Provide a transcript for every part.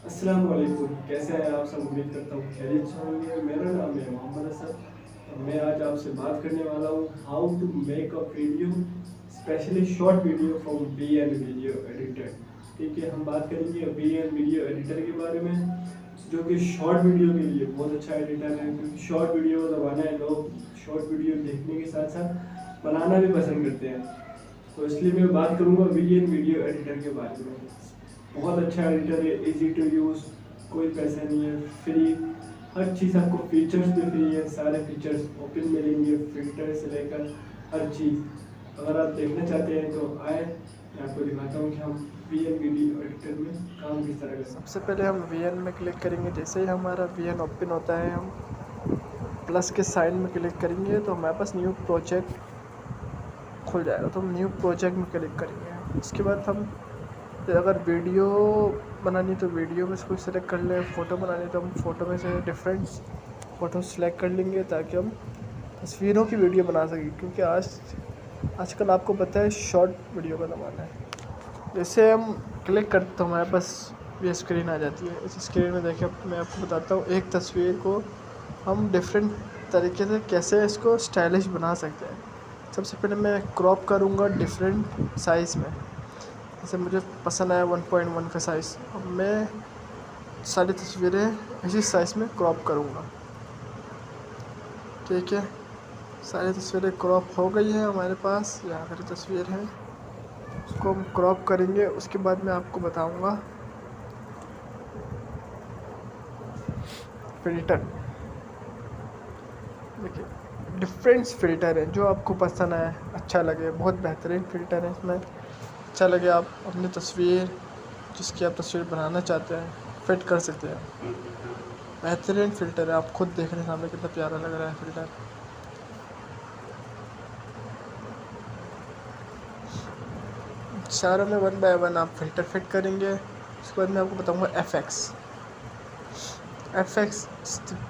अस्सलाम वालेकुम, कैसे हैं आप सब? उम्मीद करता हूँ खैरियत से होंगे। मेरा नाम है मोहम्मद असद और मैं आज आपसे बात करने वाला हूँ how to make a video, specially short video from V N video editor. ठीक है, हम बात करेंगे वी एन वीडियो एडिटर के बारे में, जो कि शॉर्ट वीडियो के लिए बहुत अच्छा एडिटर है, क्योंकि शॉर्ट वीडियो का ज़माना है। लोग शॉर्ट वीडियो देखने के साथ साथ बनाना भी पसंद करते हैं, तो इसलिए मैं बात करूँगा वी एन वीडियो एडिटर के बारे में। बहुत अच्छा एडिटर है, इजी टू यूज़, कोई पैसा नहीं है, फ्री। हर चीज़ आपको फीचर्स भी फ्री है, सारे फीचर्स ओपन मिलेंगे, फिल्टर से लेकर हर चीज़। अगर आप देखना चाहते हैं तो आए, मैं आपको दिखाता हूँ कि हम वी एन वीडियो एडिटर में काम किस तरह करते हैं। सबसे पहले हम वीएन में क्लिक करेंगे। जैसे ही हमारा वीएन ओपन होता है, हम प्लस के साइन में क्लिक करेंगे तो हमारे पास न्यू प्रोजेक्ट खुल जाएगा। तो हम न्यू प्रोजेक्ट में क्लिक करेंगे। उसके बाद हम अगर वीडियो बनानी तो वीडियो में से कुछ सेलेक्ट कर लें, फ़ोटो बनानी तो हम फ़ोटो में से डिफरेंट फ़ोटो सेलेक्ट कर लेंगे, ताकि हम तस्वीरों की वीडियो बना सकें। क्योंकि आजकल आपको पता है शॉर्ट वीडियो का ज़माना है। जैसे हम क्लिक करते तो हमारे पास ये स्क्रीन आ जाती है। इस स्क्रीन में देखिए, मैं आपको बताता हूँ एक तस्वीर को हम डिफरेंट तरीके से कैसे इसको स्टाइलिश बना सकते हैं। सबसे पहले मैं क्रॉप करूँगा डिफरेंट साइज़ में। जैसे मुझे पसंद आया 1.1 का साइज़, अब मैं सारी तस्वीरें इसी साइज़ में क्रॉप करूँगा। ठीक है, सारी तस्वीरें क्रॉप हो गई हैं हमारे पास। यहाँ पर तस्वीर है, उसको हम क्रॉप करेंगे। उसके बाद मैं आपको बताऊँगा फ़िल्टर। देखिए, डिफरेंट फ़िल्टर है, जो आपको पसंद आए, अच्छा लगे। बहुत बेहतरीन फ़िल्टर है इसमें। अच्छा लगे, आप अपनी तस्वीर, जिसकी आप तस्वीर बनाना चाहते हैं, फिट कर सकते हैं। बेहतरीन फ़िल्टर है, आप खुद देख रहे हैं सामने कितना प्यारा लग रहा है फ़िल्टर। सारों में वन बाय वन आप फ़िल्टर फिट करेंगे। उसके बाद मैं आपको बताऊँगा एफ एक्स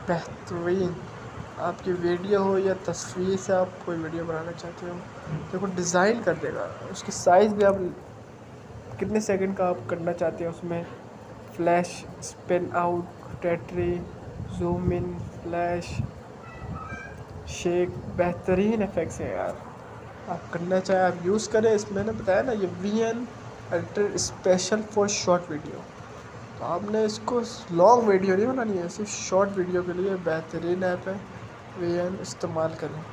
बेहतरीन। आपकी वीडियो हो या तस्वीर से आप कोई वीडियो बनाना चाहते हो, देखो डिज़ाइन कर देगा। उसकी साइज़ भी आप कितने सेकंड का आप करना चाहते हैं उसमें। फ्लैश, स्पिन आउट, टेट्री, जूम इन, फ्लैश, शेक, बेहतरीन इफेक्ट्स है यार। आप करना चाहें आप यूज़ करें। इसमें मैंने बताया ना, ये V an editor special for short video. तो आपने इसको लॉन्ग वीडियो नहीं बनानी है, सिर्फ शॉर्ट वीडियो के लिए बेहतरीन ऐप है। वी एन इस्तेमाल करें।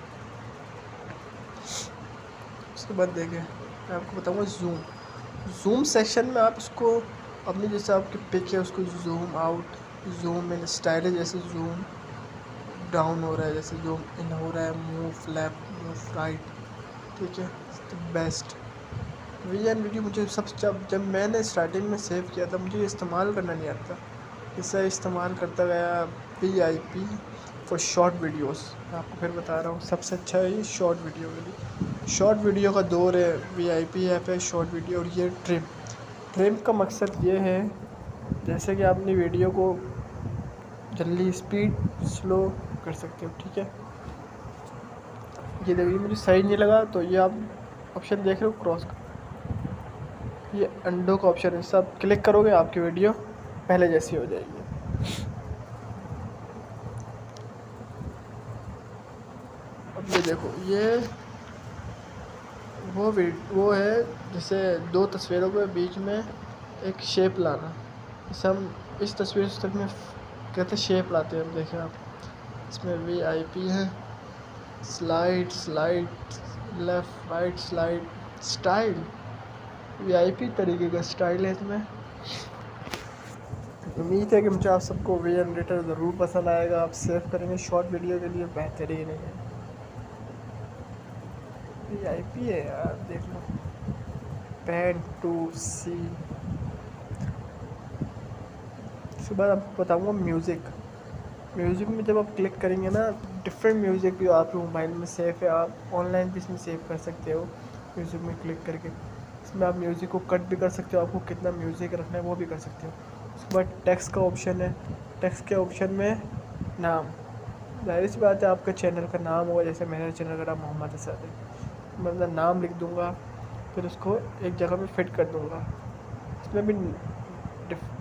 उसके बाद देखें, मैं आपको बताऊँगा जूम सेक्शन में आप इसको अपनी, जैसे आपकी पिक है उसको zoom out, zoom in style है। जैसे जूम डाउन हो रहा है, जैसे जूम इन हो रहा है, मूव लेफ्ट, मूव राइट। ठीक है, तो बेस्ट वी एन वीडियो मुझे जब मैंने स्टार्टिंग में सेव किया था, मुझे इस्तेमाल करना नहीं आता। इससे इस्तेमाल करता गया V I P for short videos. मैं आपको फिर बता रहा हूँ, सबसे अच्छा है ये शॉर्ट वीडियो के लिए। शॉर्ट वीडियो का दौर है, वी आई पी ऐप है शॉर्ट वीडियो। और ये ट्रिम का मकसद ये है, जैसे कि आपने वीडियो को जल्दी स्पीड स्लो कर सकते हो। ठीक है, ये देखिए मुझे सही नहीं लगा, तो ये आप ऑप्शन देख रहे हो क्रॉस का, ये अंडो का ऑप्शन है। सब क्लिक करोगे आपकी वीडियो पहले जैसी हो जाएगी। अब ये देखो, ये वो है, जैसे दो तस्वीरों के बीच में एक शेप लाना। जैसे हम इस तस्वीर से में कहते शेप लाते हैं। हम देखें आप, इसमें वी आई पी है, slide slide, left right slide, style, V I P तरीके का स्टाइल है इसमें। उम्मीद है कि मुझे आप सबको वी एन एडिटर ज़रूर पसंद आएगा। आप सेव करेंगे शॉर्ट वीडियो के लिए, बेहतरीन है। वी आई पी है यार, देख लो। पेन टू सी। उसके बाद आपको बताऊँगा म्यूज़िक में जब आप क्लिक करेंगे ना, डिफरेंट म्यूज़िक भी आपके मोबाइल में सेव है, आप ऑनलाइन भी इसमें सेव कर सकते हो म्यूज़िक में क्लिक करके। इसमें आप म्यूज़िक को कट भी कर सकते हो, आपको कितना म्यूज़िक रखना है वो भी कर सकते हो। उसके बाद टेक्स्ट का ऑप्शन है। टेक्स्ट के ऑप्शन में नाम, ज़ाहिर सी बात है आपका चैनल का नाम होगा। जैसे मेरा चैनल का नाम मोहम्मद असद है, मैं अपना नाम लिख दूँगा, फिर उसको एक जगह पे फिट कर दूँगा। इसमें भी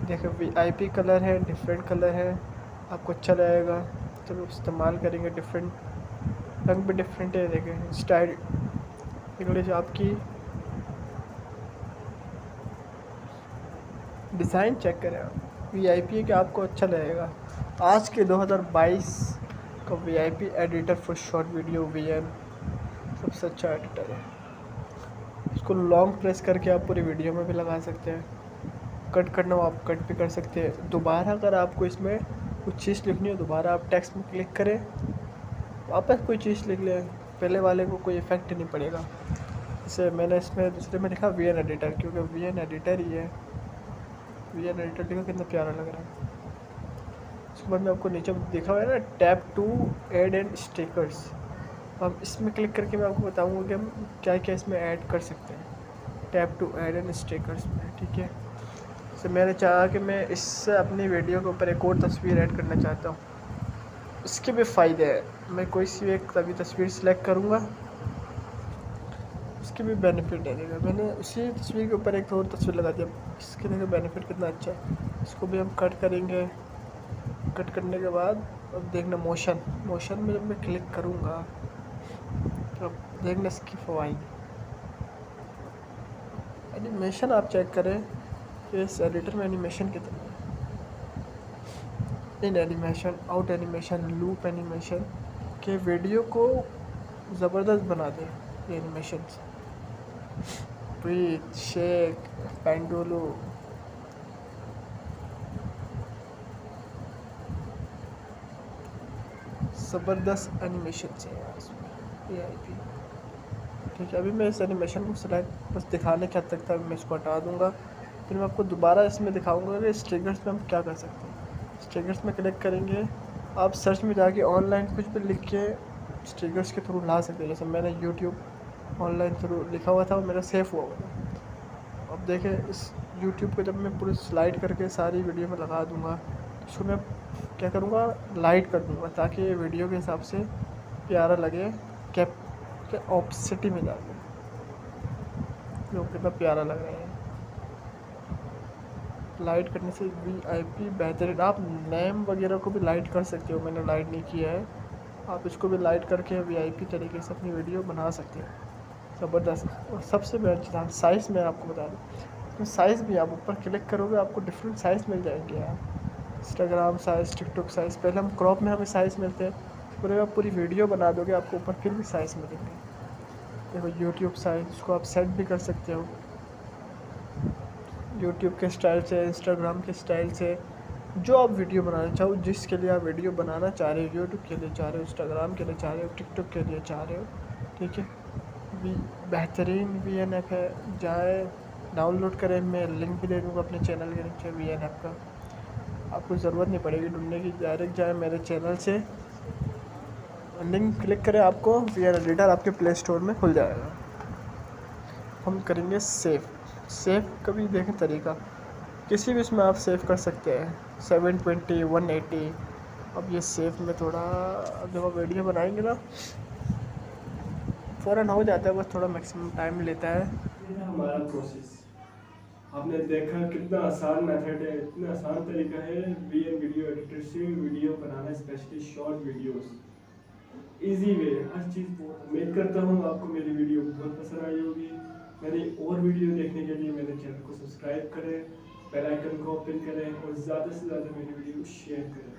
देखो VIP कलर है, डिफरेंट कलर है, आपको अच्छा लगेगा तो इस्तेमाल करेंगे। डिफरेंट रंग भी डिफरेंट है। देखें स्टाइल इंग्लिश आपकी डिज़ाइन चेक करें आप। VIP है कि आपको अच्छा लगेगा। आज के 2022 का VIP editor for short video VN सबसे अच्छा एडिटर है। इसको लॉन्ग प्रेस करके आप पूरी वीडियो में भी लगा सकते हैं। कट करना हो आप कट भी कर सकते हैं। दोबारा अगर आपको इसमें कुछ चीज़ लिखनी हो, दोबारा आप टेक्स्ट में क्लिक करें, वापस कोई चीज़ लिख लें, पहले वाले को कोई इफ़ेक्ट नहीं पड़ेगा। जैसे मैंने इसमें दूसरे में लिखा VN एडिटर, क्योंकि VN एडिटर ही है। VN एडिटर देखो कितना प्यारा लग रहा है। उसके बाद में आपको नीचे देखा हुआ है ना tap to add and stickers. अब इसमें क्लिक करके मैं आपको बताऊंगा कि हम क्या क्या इसमें ऐड कर सकते हैं tap to add and stickers में। ठीक है, तो मैंने चाहा कि मैं इससे अपनी वीडियो के ऊपर एक और तस्वीर ऐड करना चाहता हूँ। इसके भी फ़ायदे हैं। मैं कोई सी एक तभी तस्वीर सेलेक्ट करूँगा, उसके भी बेनिफिट है। मैंने उसी तस्वीर के ऊपर एक और तस्वीर लगा दिया। इसके देखो बेनिफिट कितना अच्छा है। इसको भी हम कट करेंगे। कट करने के बाद अब देखना मोशन में जब मैं क्लिक करूँगा तो अब देखना इसकी फ़वाइद। एनिमेशन आप चेक करें कि इस एडिटर में एनिमेशन कितना है। इन animation, out animation, loop animation के वीडियो को ज़बरदस्त बना दे ये एनिमेशन। ब्रीथ, शेक, पेंडुलू, ज़बरदस्त एनिमेशन है इसमें VIP। ठीक है, अभी मैं इस एनिमेशन को सिलेक्ट बस दिखाने के हद तक था, मैं इसको हटा दूंगा। फिर मैं आपको दोबारा इसमें दिखाऊंगा कि स्टिकर्स में हम क्या कर सकते हैं। स्टिकर्स में क्लिक करेंगे, आप सर्च में जाके ऑनलाइन कुछ भी लिख के स्टिकर्स के थ्रू ला सकते हैं। जैसे मैंने YouTube ऑनलाइन थ्रू लिखा हुआ था और मेरा सेफ हुआ था। अब देखें इस YouTube को जब मैं पूरी स्लाइड करके सारी वीडियो में लगा दूँगा तो इसको मैं क्या करूँगा, लाइट कर दूँगा ताकि ये वीडियो के हिसाब से प्यारा लगे। कैप के ऑपोसिटी में जाके जो कितना प्यारा लग रहा है। लाइट करने से VIP बेहतरीन। आप नेम वगैरह को भी लाइट कर सकते हो, मैंने लाइट नहीं किया है। आप इसको भी लाइट करके VIP तरीके से अपनी वीडियो बना सकते हो। ज़बरदस्त। और सबसे बेहतर साइज़ मैं आपको बता दूँ तो साइज़ भी आप ऊपर क्लिक करोगे आपको डिफरेंट साइज़ मिल जाएंगे यार। Instagram size, TikTok size. पहले हम क्रॉप में हमें साइज़ मिलते हैं, पूरे आप पूरी वीडियो बना दोगे आपको ऊपर फिर भी साइज़ मिलेंगे। देखो यूट्यूब साइज़, इसको आप सेट भी कर सकते हो यूट्यूब के स्टाइल से, इंस्टाग्राम के स्टाइल से। जो आप वीडियो बनाना चाहो, जिसके लिए आप वीडियो बनाना चाह रहे हो, यूट्यूब के लिए चाह रहे हो, इंस्टाग्राम के लिए चाह रहे हो, टिकटॉक के लिए चाह रहे हो, ठीक है। बेहतरीन VN ऐप है, जाए डाउनलोड करें। मैं लिंक भी दे दूँगा अपने चैनल के नीचे VN ऐप का। आपको ज़रूरत नहीं पड़ेगी ढूंढने की, डायरेक्ट जाए मेरे चैनल से लिंक क्लिक करें, आपको VN एडिटर आपके प्ले स्टोर में खुल जाएगा। हम करेंगे सेव का भी देखें तरीका, किसी भी इसमें आप सेव कर सकते हैं 720, 180। अब ये सेव में थोड़ा जब आप वीडियो बनाएंगे ना फ़ौरन हो जाता है, बस थोड़ा मैक्सिमम टाइम लेता है। ये है हमारा प्रोसेस। आपने देखा कितना आसान मेथड है, इतना आसान तरीका है VN वीडियो एडिटर से वीडियो बनाना, specially short videos. Easy way, हर चीज़ बहुत। उम्मीद करता हूँ आपको मेरी वीडियो बहुत पसंद आई होगी। मेरी और वीडियो देखने के लिए मेरे चैनल को सब्सक्राइब करें, बेल आइकन को ओपन करें और ज़्यादा से ज़्यादा मेरी वीडियो को शेयर करें।